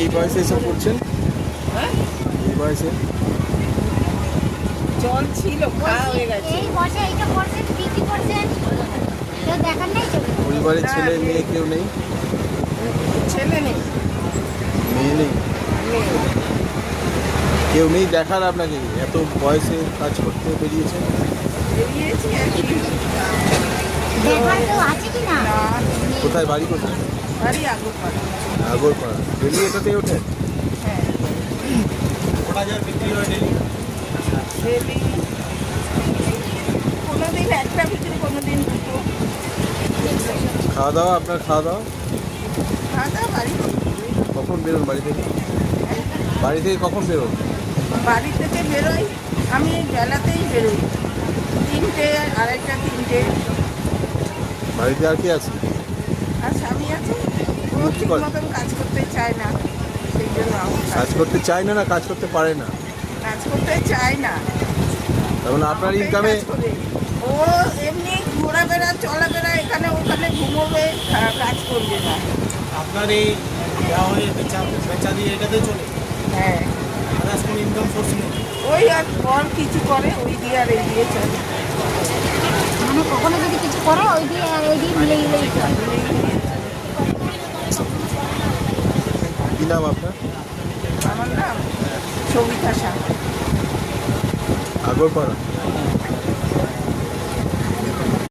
এই বয়সে এসব করছেন? হ্যাঁ এই বয়সে জল ছিল খাওয়া হয়ে গেছে। এই বসে এইটা করছেন বিক্রি করছেন কেউ দেখার নেই তো পরিবারের না, ছেলে নেই। মেয়ে কেউ নেই? ছেলে নেই মেয়ে নেই? মেয়ে। কেউ নেই দেখার আপনাকে? এত বয়সে কাজ করতে বেরিয়েছেন? বেরিয়েছি আর কি। দেখার কেউ আছে কি না না, কোথায় বাড়ি কোথায়? বাড়ি আগরপাড়া। আগরপাড়া। ডেলি এটাতেই ওঠে? হ্যাঁ কটা যায় বিক্রি হয় ডেলি? ডেলি কোনোদিন একটা বিক্রি কোনোদিন দুটো। খাওয়া দাওয়া আপনার খাওয়া দাওয়া খাওয়া দাওয়া বাড়ি থেকে। কখন বেরোন বাড়ি থেকে? বাড়ি থেকে কখন বেরোন? বাড়ি থেকে বেরোই আমি বেলাতেই বেরোই 3টে 2:30 3টে। বাড়িতে আর কি আছে? আর স্বামী আছে ও ও কি ঠিক করে? মতন কাজ করতে চায় না, সেই জন্য আমার কাজ করতে চায় না, না কাজ করতে পারে না? কাজ করতে চায় না। তার মানে আপনার আমাকেই ইনকামে কাজ করে। ও এমনি ঘোরাফেরা চলাফেরা এখানে ওখানে ঘুমোবে, কাজ করবে না। আপনার এই দেওয়া হয়ে বেচা দিয়ে এটাতে চলে হ্যাঁ আদার্স কোনো ইনকাম সোর্স নেই? ওই আর কর কিছু করে ওই দিয়ে আর এই দিয়ে চলে। মানে কখনো যদি কিছু করে ওই দিয়ে আর ওই দিয়ে মিলে গেলেই চলে কি নাম আপনার? আমার নাম সবিতা শাহ। আগরপাড়া।